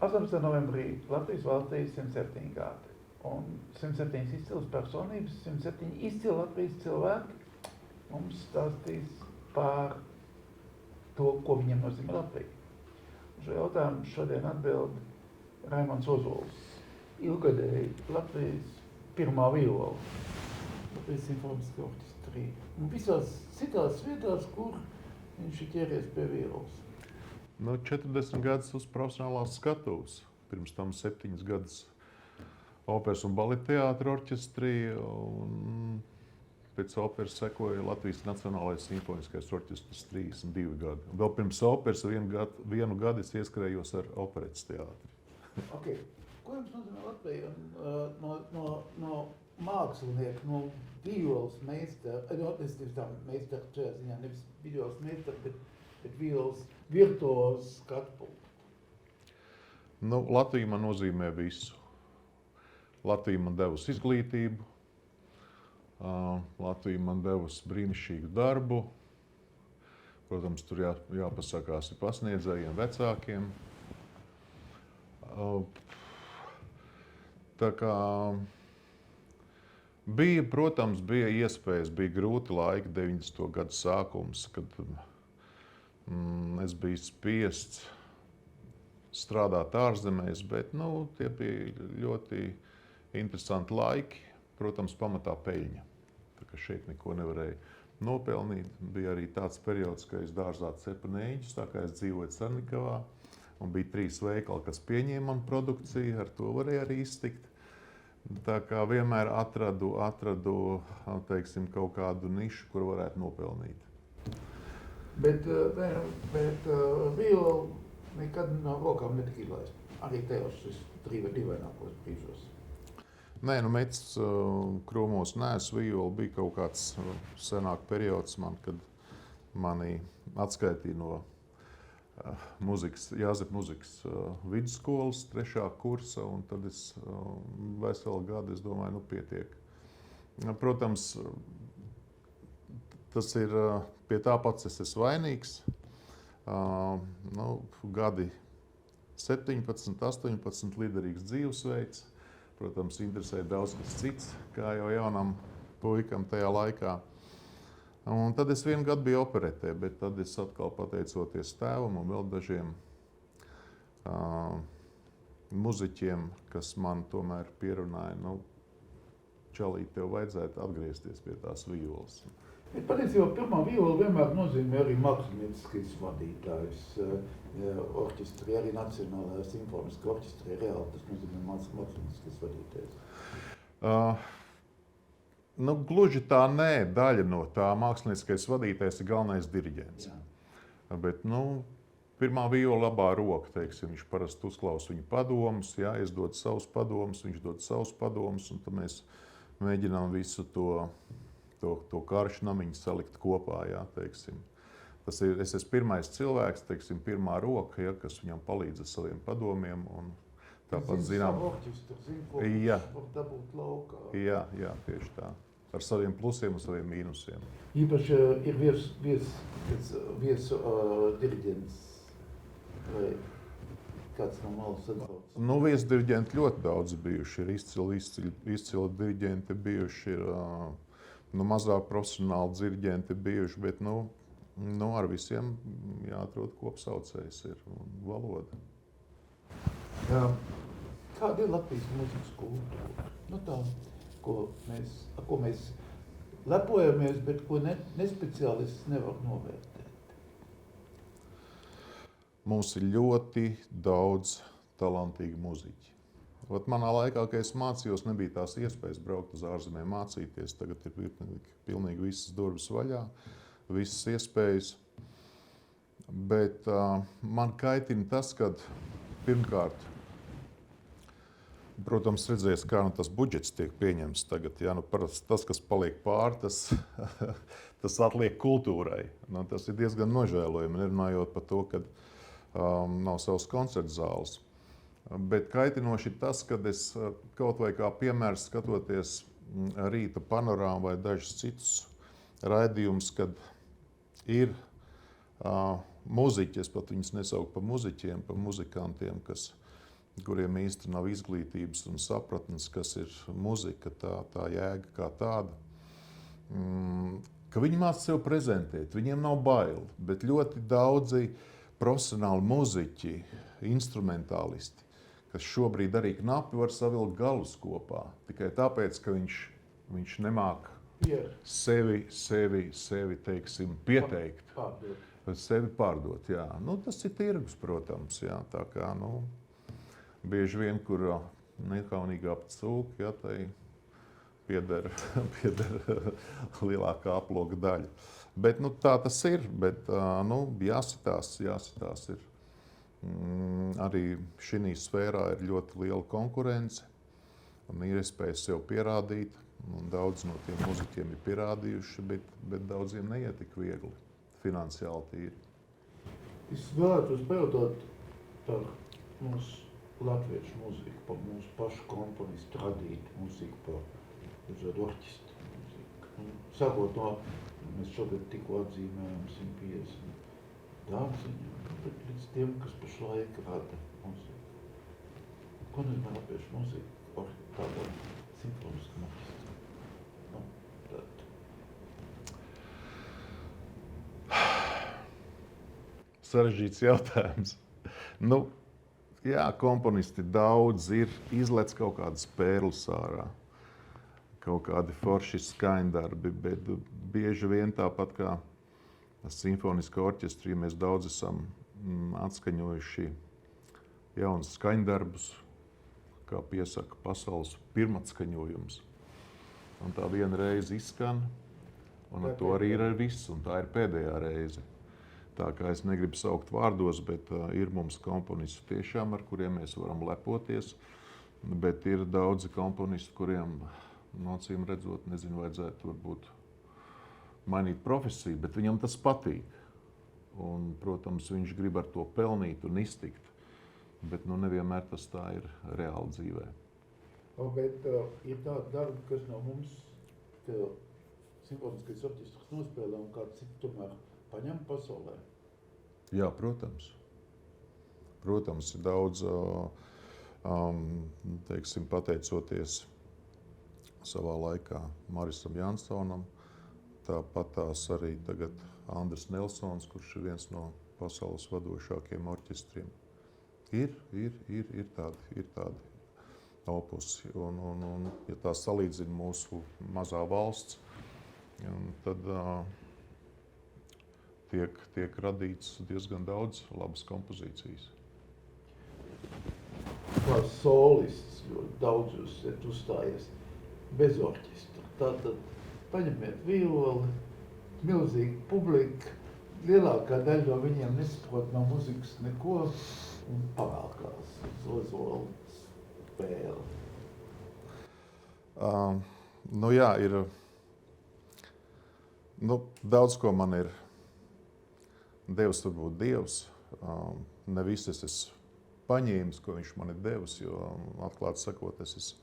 18. novembrī Latvijas valstī 107 gadi. Un 107 izcilas personības, 107 izcili Latvijas cilvēki mums stāstīs par to, ko viņiem nozīmē Latvija. Šo jautājumu šodien atbild Raimonds Ozols, ilgadēji Latvijas pirmā viola, Latvijas simfoniskā orķestrī. Un visās citās vietās, kur viņš ir ķēries pie violas. 40 gadus uz profesionālās skatuves. Pirms tam 7 gadus operas un baleta teātra orķestrī. Un pēc operas sekoja Latvijas Nacionālais simfoniskais orķestris 32 gadi. Vēl pirms operas vienu gadu es ieskrējos ar operetes teātri. Okay. Ko jums nozīmē Latvija no mākslinieka, no violas meistara, meistara šajā ziņā, nevis violas meistara, bet violas virtuozi skatu punktu? Latvija man nozīmē visu. Latvija man devusi izglītību, Latvija man devusi brīnišķīgu darbu. Protams, tur jāpasakās ir pasniedzējiem, vecākiem. Tā kā bija iespējas, bija grūti laiki, 90. gadu sākums, kad es biju spiests strādāt ārzemēs, bet tie bija ļoti interesanti laiki, protams, pamatā peļņa. Tā kā šeit neko nevarēja nopelnīt. Bija arī tāds periods, ka es dārzā cepu nēģus, tā kā es dzīvoju Cernikavā, un bija 3 veikali, kas pieņēma manu produkciju, ar to varēja arī iztikt. Tā kā vienmēr atradu teiksim, kaut kādu nišu, kur varētu nopelnīt. Bet viola nekad no rokām netika izlaist. Arī tajos dīvainākos brīžos. Nē, Metis krūmos neesmu viola. Bija kaut kāds senāk periods man, kad mani atskaitīja no Jāzepa muzikas vidusskolas 3. kursa, un tad es veselu gadu, es domāju, pietiek. Protams, tas ir pie tā pats es esmu vainīgs. Gadi 17, 18, liderīgs dzīvesveids. Protams, interesēja daudz kas cits, kā jau jaunam puikam tajā laikā. Un tad es vienu gadu biju operetē, bet tad es atkal pateicoties tēvam un vēl dažiem muziķiem, kas man tomēr pierunāja, čalīt, tev vajadzētu atgriezties pie tās violas. Bet patiesībā pirmā viola vienmēr nozīmē arī mākslinieckais vadītājs orķestrī, arī Nacionālajā simfoniskā orķestrī. Reāli tas nozīmē mākslinieckais vadītājs. Gluži tā nē, daļa no tā mākslinieckais vadītājs ir galvenais diriģents. Jā. Bet, pirmā viola labā roka, teiksim, viņš parasti uzklausa viņu padomus, jā, es dodu savus padomus, viņš dod savus padomus, un tad mēs mēģinām visu to karšu namiņu salikt kopā, jā, teiksim. Es esmu pirmais cilvēks, teiksim, pirmā roka, ja, kas viņam palīdz ar saviem padomiem, un tāpat zinām. Ko var dabūt laukā. Jā, tieši tā. Ar saviem plusiem un saviem mīnusiem. Īpaši ir viesu diriģents vai kāds no malas atbrauc? Viesdiriģenti ļoti daudz bijuši. Ir izcili diriģenti bijuši, ir mazāk profesionāli diriģenti bijuši, bet ar visiem jāatrod kopsaucējs ir valoda. Kāda ir Latvijas mūzikas kultūra? Ar ko mēs lepojamies, bet ko nespeciālists nevar novērtēt? Mums ir ļoti daudz talantīgu muziķi. Manā laikā, kad es mācījos, nebija tās iespējas braukt uz ārzemēm mācīties. Tagad ir pilnīgi visas durvis vaļā, visas iespējas. Bet man kaitina tas, ka pirmkārt, protams, redzēs, kā tas budžets tiek pieņemts tagad. Ja, parasti tas, kas paliek pāri, tas atliek kultūrai. Tas ir diezgan nožēlojami, nerunājot par to, ka nav savas koncertu zāles. Bet kaitinoši ir tas, ka es kaut vai kā piemērs skatoties Rīta panorāmu vai dažus citus raidījumus, kad ir muziķi, es pat viņus nesauku par muziķiem, par muzikantiem, kas kuriem īsti nav izglītības un sapratnes, kas ir muzika, tā jēga kā tāda. Ka viņi māca sev prezentēt, viņiem nav bail, bet ļoti daudzi profesionāli muziķi, instrumentālisti, kas šobrīd arī knapi var savilkt galus kopā, tikai tāpēc, ka viņš nemāk sevi teiksim, pieteikt. Sevi pārdot, jā. Nu, tas ir tirgus, protams, jā. Tā kā, bieži vien, kur nekaunīgā cūka, jā, tai pieder lielākā aploka daļa. Bet, tā tas ir, bet, jāsitās ir. Arī šī sfērā ir ļoti liela konkurence, un ir iespēja sev pierādīt, un daudz no tiem muziķiem ir pierādījuši, bet daudziem neiet tik viegli. Finansiāli tīri. Es vēlētos pajautāt par mūsu latviešu mūziku, par mūsu pašu komponistu radītu mūziku, par dažādu orķestru mūziku. Sākot no, mēs šogad tikko atzīmējam 150 dārziņu, bet līdz tiem, kas pašlaik rada mūziku. Ko nozīmē latviešu mūziku tādā simfoniskam orķestram? Sarežģīts jautājums. Jā, komponisti daudz ir, izlec kaut kādas pērles ārā, kaut kādi forši skaņdarbi, bet bieži vien tāpat kā simfoniskā orķestrī mēs daudz esam atskaņojuši jaunus skaņdarbus, kā piesaka pasaules pirmatskaņojums. Un tā viena reize izskan, un ar to arī ir viss, un tā ir pēdējā reize. Tā kā es negribu saukt vārdos, bet ir mums komponisti tiešām, ar kuriem mēs varam lepoties, bet ir daudzi komponisti, kuriem, acīm redzot, vajadzētu varbūt mainīt profesiju, bet viņam tas patīk. Un, protams, viņš grib ar to pelnīt un iztikt, bet nevienmēr tas tā ir reāli dzīvē. Bet ir tāda darba, kas no mums simfoniskais orķestrs nospēlē un kāds cits tomēr paņem pasaulē? Jā, protams. Protams, ir daudz, teiksim, pateicoties savā laikā Marisam Jansonam, tāpat tās arī tagad Andris Nelsons, kurš ir viens no pasaules vadošākiem orķestriem. Ir tādi opusi, un ja tā salīdzina mūsu mazā valsts, tad tiek radīts diezgan daudz labas kompozīcijas. Kā solists ļoti daudz jūs esat uzstājies bez orķestra. Tātad paņemiet violi, milzīga publika, lielākā daļa no viņiem nesaprot no muzikas neko un pavēlkās uz ozolu spēli. Jā, ir daudz ko man ir devis varbūt Dievs. Ne viss es esmu paņēmis, ko viņš man ir devis, jo atklāti sakot, es esmu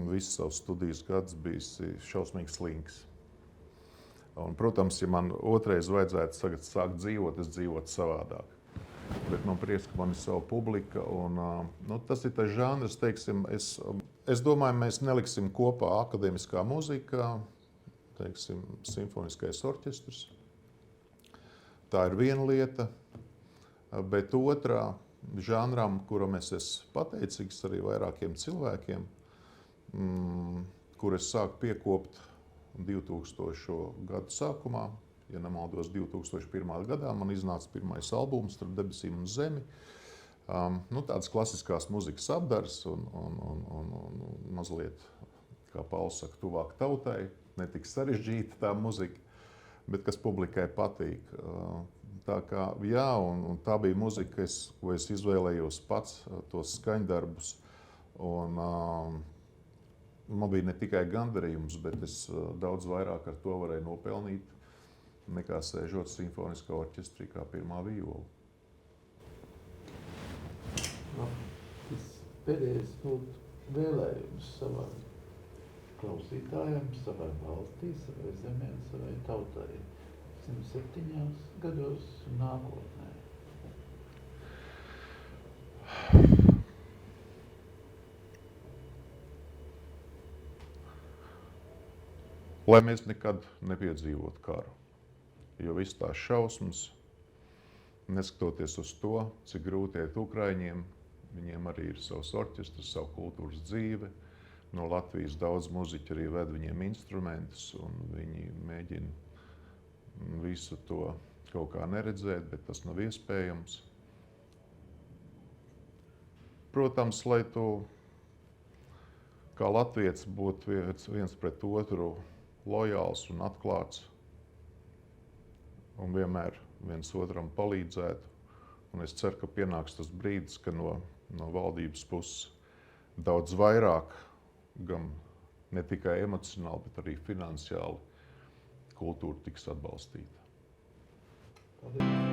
visu savus studijas gadus bijis šausmīgi slinks. Un, protams, ja man otrais vajadzētu tagad sākt dzīvot, es dzīvotu savādāk. Bet man prieks, ka man ir sava publika, un tas ir tas žanrs, teiksim, es domāju, mēs neliksim kopā akadēmiskā muzika, teiksim, simfoniskais orķestrs. Tā ir viena lieta, bet otrā žanram, kuram es esmu pateicīgs arī vairākiem cilvēkiem, kur es sāku piekopt 2000. Gadu sākumā, ja nemaldos 2001. Gadā, man iznāca pirmais albums Starp debesīm un zemi. Tādas klasiskās muzikas apdars un mazliet, kā Pauls saka, tuvāk tautai, ne tik sarežģīta tā muzika, bet kas publikai patīk. Tā kā, jā, un tā bija muzika, ko es izvēlējos pats, tos skaņdarbus. Un man bija ne tikai gandarījums, bet es daudz vairāk ar to varēju nopelnīt, nekā sēžot simfoniskā orķestrī kā pirmā viola. Tas pēdējais būtu vēlējums savām klausītājiem, savai valstī, savai zemē, savai tautai 107 gados un nākotnē. lai mēs nekad nepiedzīvotu karu. Jo viss tās šausmas, neskatoties uz to, cik grūti iet Ukraiņiem, viņiem arī ir savs orķestrs, savu kultūras dzīve. No Latvijas daudz muziķi arī ved viņiem instrumentus, un viņi mēģina visu to kaut kā neredzēt, bet tas nav iespējams. Protams, lai tu kā latvietis būtu viens pret otru lojāls un atklāts un vienmēr viens otram palīdzētu. Un es ceru, ka pienāks tas brīdis, ka no valdības puses daudz vairāk, gan ne tikai emocionāli, bet arī finansiāli kultūra tiks atbalstīta. Paldies.